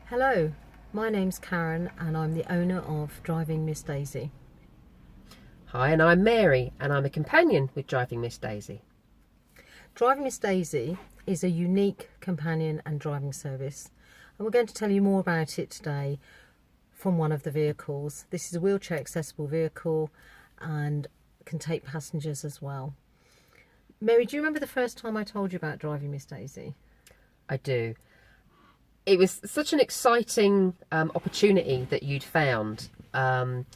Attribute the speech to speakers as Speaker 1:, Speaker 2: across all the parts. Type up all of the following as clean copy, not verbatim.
Speaker 1: Hello, my name's Karen and I'm the owner of Driving Miss Daisy.
Speaker 2: Hi, and I'm Mary, and I'm a companion with Driving Miss Daisy.
Speaker 1: Driving Miss Daisy is a unique companion and driving service, and we're going to tell you more about it today from one of the vehicles. This is a wheelchair accessible vehicle and can take passengers as well. Mary, do you remember the first time I told you about Driving Miss Daisy?
Speaker 2: I do. It was such an exciting opportunity that you'd found, and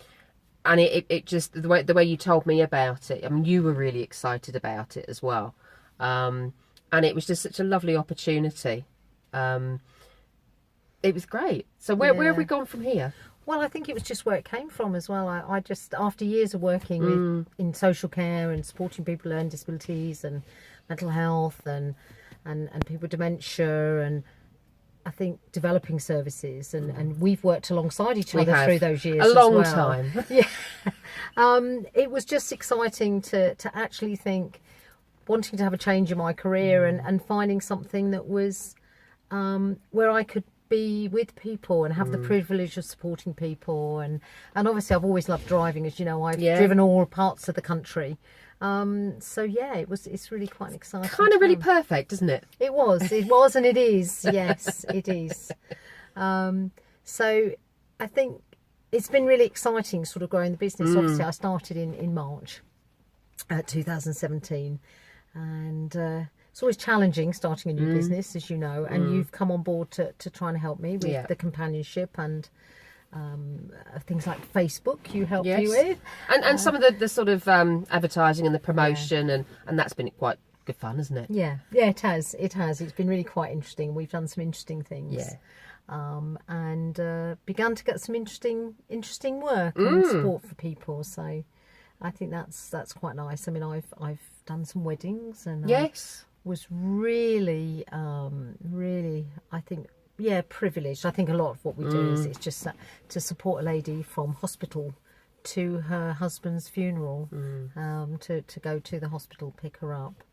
Speaker 2: it just the way you told me about it. I mean, you were really excited about it as well, and it was just such a lovely opportunity. It was great. So where have we gone from here?
Speaker 1: Well, I think it was just where it came from as well. I just, after years of working in social care and supporting people with learning disabilities and mental health and people with dementia, and I think developing services, and we've worked alongside each other through those years
Speaker 2: a long
Speaker 1: as well.
Speaker 2: time.
Speaker 1: Yeah. It was just exciting to actually think, wanting to have a change in my career and finding something that was where I could be with people and have the privilege of supporting people, and obviously I've always loved driving, as you know. I've driven all parts of the country, so yeah, it's really quite exciting.
Speaker 2: Kind of really perfect, isn't it?
Speaker 1: It was and it is. Yes, it is. So I think it's been really exciting sort of growing the business. Obviously I started in March 2017, and it's always challenging starting a new business, as you know, and you've come on board to try and help me with the companionship and things like Facebook you helped me with.
Speaker 2: And some of the sort of advertising and the promotion, and that's been quite good fun, hasn't it?
Speaker 1: Yeah, it has. It's been really quite interesting. We've done some interesting things.
Speaker 2: Yeah.
Speaker 1: And began to get some interesting work and support for people. So I think that's quite nice. I mean, I've done some weddings, and was really, I think, privileged. I think a lot of what we do is it's just to support a lady from hospital to her husband's funeral, to go to the hospital, pick her up,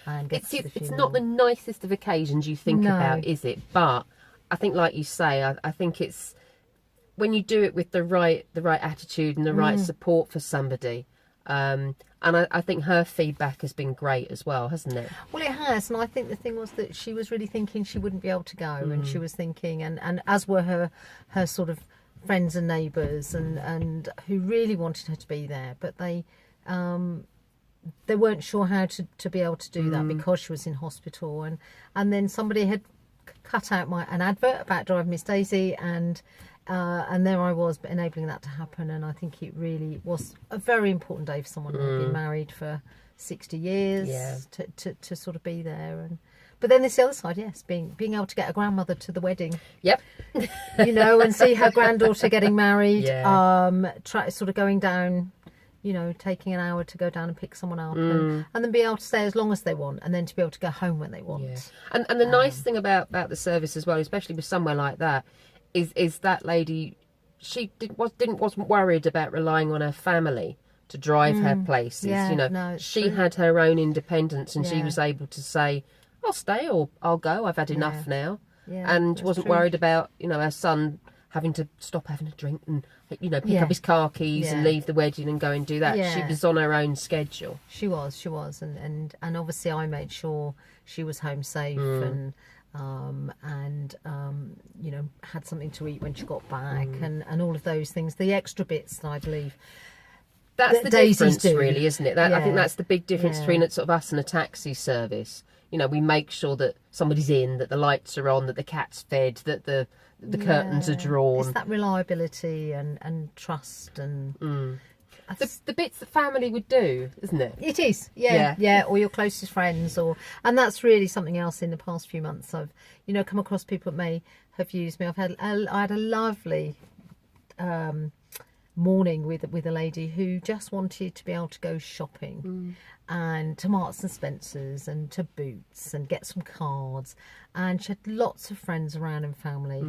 Speaker 1: and get to the funeral. It's
Speaker 2: not the nicest of occasions you think about, is it? But I think, like you say, I think it's when you do it with the right attitude and the right support for somebody. And I think her feedback has been great as well, hasn't it?
Speaker 1: Well, it has, and I think the thing was that she was really thinking she wouldn't be able to go, and she was thinking, and as were her sort of friends and neighbours, and who really wanted her to be there, but they weren't sure how to be able to do that because she was in hospital, and then somebody had cut out an advert about Driving Miss Daisy, and there I was enabling that to happen. And I think it really was a very important day for someone who'd been married for 60 years to sort of be there. But then there's the other side, yes, being able to get a grandmother to the wedding.
Speaker 2: Yep.
Speaker 1: You know, and see her granddaughter getting married, sort of going down, you know, taking an hour to go down and pick someone up, and then be able to stay as long as they want, and then to be able to go home when they want.
Speaker 2: Yeah. And the nice thing about the service as well, especially with somewhere like that, is that lady, she wasn't worried about relying on her family to drive her places.
Speaker 1: Yeah,
Speaker 2: you know,
Speaker 1: no,
Speaker 2: she had her own independence, and she was able to say, I'll stay or I'll go, I've had enough now.
Speaker 1: Yeah,
Speaker 2: and wasn't worried about, you know, her son having to stop having a drink and, you know, pick up his car keys and leave the wedding and go and do that. She was on her own schedule.
Speaker 1: She was, and obviously I made sure she was home safe, and you know, had something to eat when she got back, and all of those things, the extra bits that I believe
Speaker 2: that's the difference, really, isn't it? I think that's the big difference between sort of us and a taxi service. You know, we make sure that somebody's in, that the lights are on, that the cat's fed, that the curtains are drawn.
Speaker 1: It's that reliability and trust, and
Speaker 2: the bits that family would do, isn't it?
Speaker 1: It is, yeah, or your closest friends, and that's really something else. In the past few months, I've, you know, come across people that may have used me. I had a lovely morning with a lady who just wanted to be able to go shopping, and to Marks and Spencer's and to Boots and get some cards, and she had lots of friends around and family.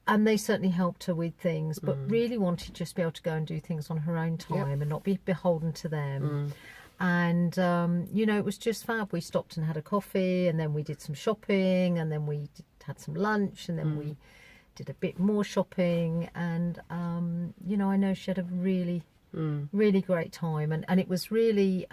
Speaker 1: And they certainly helped her with things, but really wanted just to be able to go and do things on her own time and not be beholden to them. And, you know, it was just fab. We stopped and had a coffee, and then we did some shopping, and then we had some lunch, and then we did a bit more shopping, and you know, I know she had a really great time, and it was really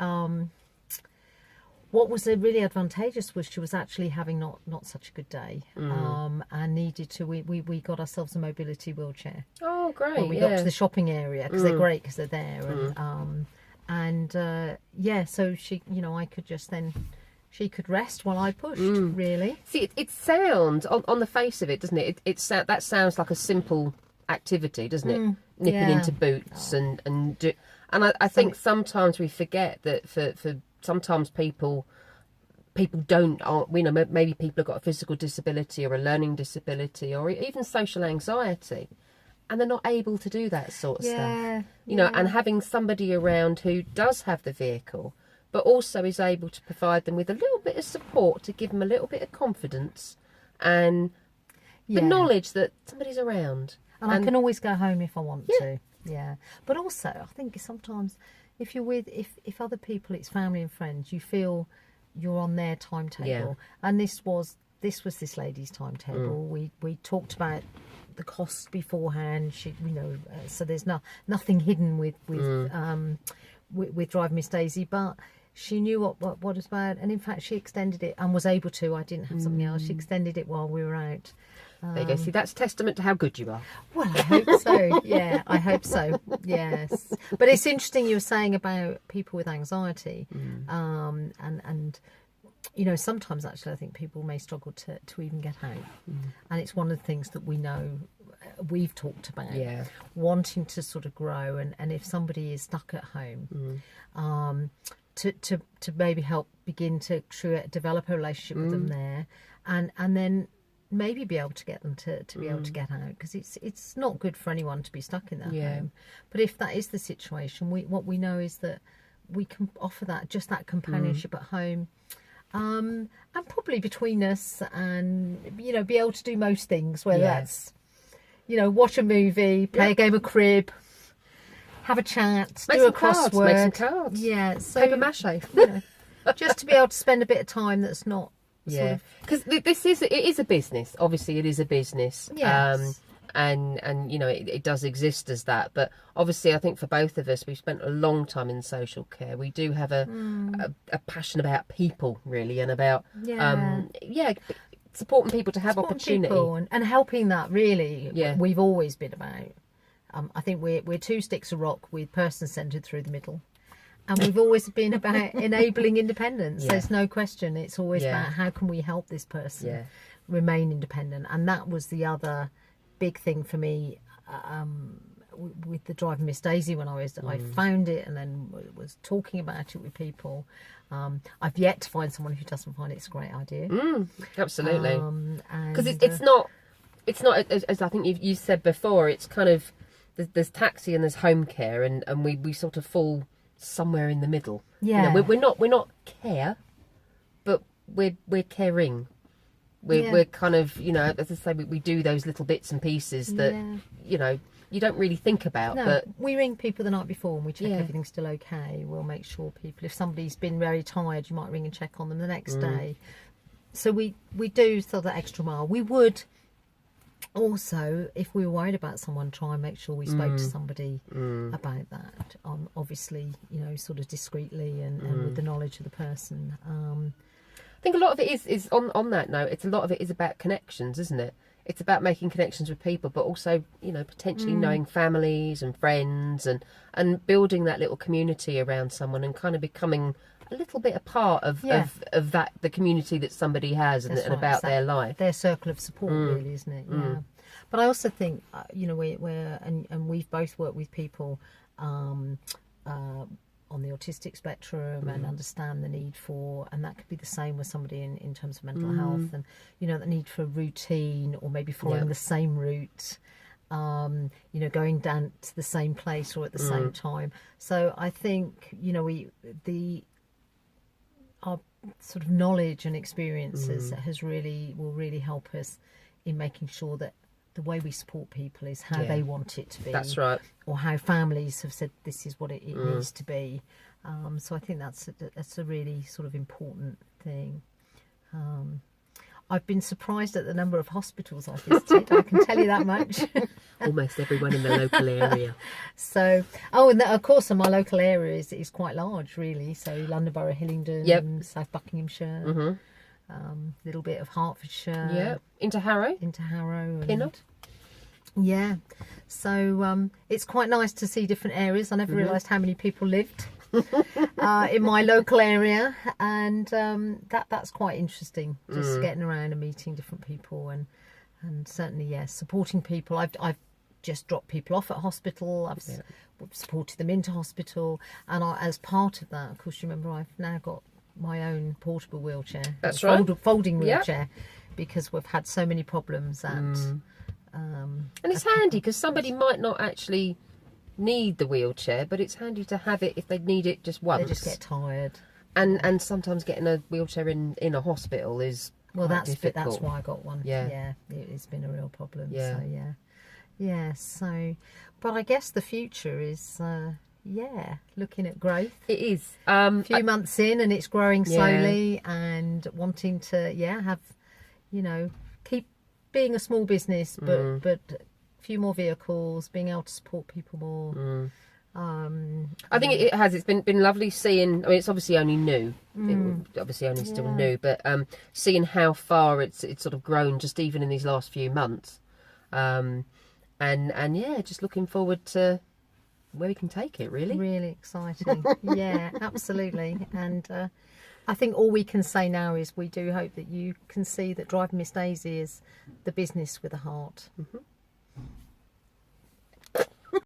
Speaker 1: what was really advantageous was she was actually having not such a good day, and needed to. We got ourselves a mobility wheelchair.
Speaker 2: Oh, great!
Speaker 1: When we got to the shopping area, because they're great because they're there, and so she, you know, I could just then. She could rest while I pushed, really.
Speaker 2: See, it sounds, on the face of it, doesn't it? That sounds like a simple activity, doesn't it? Nipping into boots and I think sometimes we forget that for sometimes people don't, you know, maybe people have got a physical disability or a learning disability or even social anxiety, and they're not able to do that sort of stuff. You know, and having somebody around who does have the vehicle, but also is able to provide them with a little bit of support to give them a little bit of confidence and the knowledge that somebody's around.
Speaker 1: And I can always go home if I want to. Yeah. But also, I think sometimes if you're with, if other people, it's family and friends, you feel you're on their timetable. Yeah. And this was this lady's timetable. We talked about the costs beforehand. She, you know, so there's nothing hidden with Drive Miss Daisy, but she knew what it was about, and in fact she extended it and was able to. I didn't have something else. She extended it while we were out.
Speaker 2: There you go. See, that's testament to how good you are.
Speaker 1: Well, I hope so. Yeah, I hope so. Yes. But it's interesting you were saying about people with anxiety, and you know, sometimes actually I think people may struggle to even get out, and it's one of the things that we know. We've talked about wanting to sort of grow, and if somebody is stuck at home, to maybe help begin to develop a relationship with them there, and then maybe be able to get them to be able to get out, because it's not good for anyone to be stuck in their home. But if that is the situation, what we know is that we can offer that companionship at home. And probably between us, and you know, be able to do most things, whether that's, you know, watch a movie, play a game of crib, have a chat, do a crossword,
Speaker 2: make some cards,
Speaker 1: so
Speaker 2: paper mache,
Speaker 1: you know, just to be able to spend a bit of time that's not
Speaker 2: because it is a business. Obviously, it is a business.
Speaker 1: Yes.
Speaker 2: And you know, it does exist as that, but obviously I think for both of us, we've spent a long time in social care. We do have a passion about people, really, and about supporting people to have opportunity
Speaker 1: and helping. That really we've always been about. I think we're two sticks of rock with person centred through the middle, and we've always been about enabling independence. There's no question. It's always about how can we help this person remain independent, and that was the other big thing for me with the Drive Miss Daisy when I found it and then was talking about it with people. I've yet to find someone who doesn't find it's a great idea.
Speaker 2: Absolutely, because it's not as I think you said before. It's kind of there's taxi and there's home care, and we sort of fall somewhere in the middle. You know, we're not care, but we're caring. We're kind of, you know, as I say, we do those little bits and pieces that, you know, you don't really think about.
Speaker 1: No,
Speaker 2: but
Speaker 1: we ring people the night before and we check everything's still okay. We'll make sure people, if somebody's been very tired, you might ring and check on them the next day. So we do sort of that extra mile. We would also, if we were worried about someone, try and make sure we spoke to somebody about that. Obviously, you know, sort of discreetly and with the knowledge of the person.
Speaker 2: I think a lot of it is on that note. A lot of it is about connections, isn't it? It's about making connections with people, but also, you know, potentially knowing families and friends and building that little community around someone and kind of becoming a little bit a part of that, the community that somebody has and about their life.
Speaker 1: Their circle of support, really, isn't it? Yeah. But I also think, you know, we've both worked with people on the autistic spectrum and understand the need for, and that could be the same with somebody in terms of mental health, and you know, the need for routine or maybe following the same route, you know, going down to the same place or at the same time. So I think, you know, our sort of knowledge and experiences will really help us in making sure that the way we support people is how they want it to be.
Speaker 2: That's right.
Speaker 1: Or how families have said this is what it needs to be. So I think that's a really sort of important thing. I've been surprised at the number of hospitals I've visited. I can tell you that much.
Speaker 2: Almost everyone in the local area.
Speaker 1: So, and of course, my local area is quite large, really. So, London Borough, Hillingdon, South Buckinghamshire, little bit of Hertfordshire.
Speaker 2: Yeah, into Harrow.
Speaker 1: And,
Speaker 2: Pinnock.
Speaker 1: Yeah. So, it's quite nice to see different areas. I never realised how many people lived in my local area, and that's quite interesting. Just getting around and meeting different people, and certainly, supporting people. I've just dropped people off at hospital. I've supported them into hospital, and as part of that, of course, remember, I've now got my own portable wheelchair.
Speaker 2: That's right.
Speaker 1: Folding wheelchair, because we've had so many problems and
Speaker 2: it's handy because somebody might not actually need the wheelchair, but it's handy to have it if they need it just once.
Speaker 1: They just get tired,
Speaker 2: and sometimes getting a wheelchair in a hospital is
Speaker 1: that's
Speaker 2: difficult.
Speaker 1: That's why I got one. It's been a real problem. So but I guess the future is looking at growth.
Speaker 2: It is
Speaker 1: a few months in, and it's growing slowly, and wanting to have, keep being a small business, but a few more vehicles, being able to support people more.
Speaker 2: I think it has. It's been lovely seeing. I mean, it's obviously only new. Obviously only still new, but seeing how far it's sort of grown just even in these last few months, and just looking forward to where we can take it. Really
Speaker 1: exciting. Yeah, absolutely. And I think all we can say now is we do hope that you can see that Driving Miss Daisy is the business with a heart.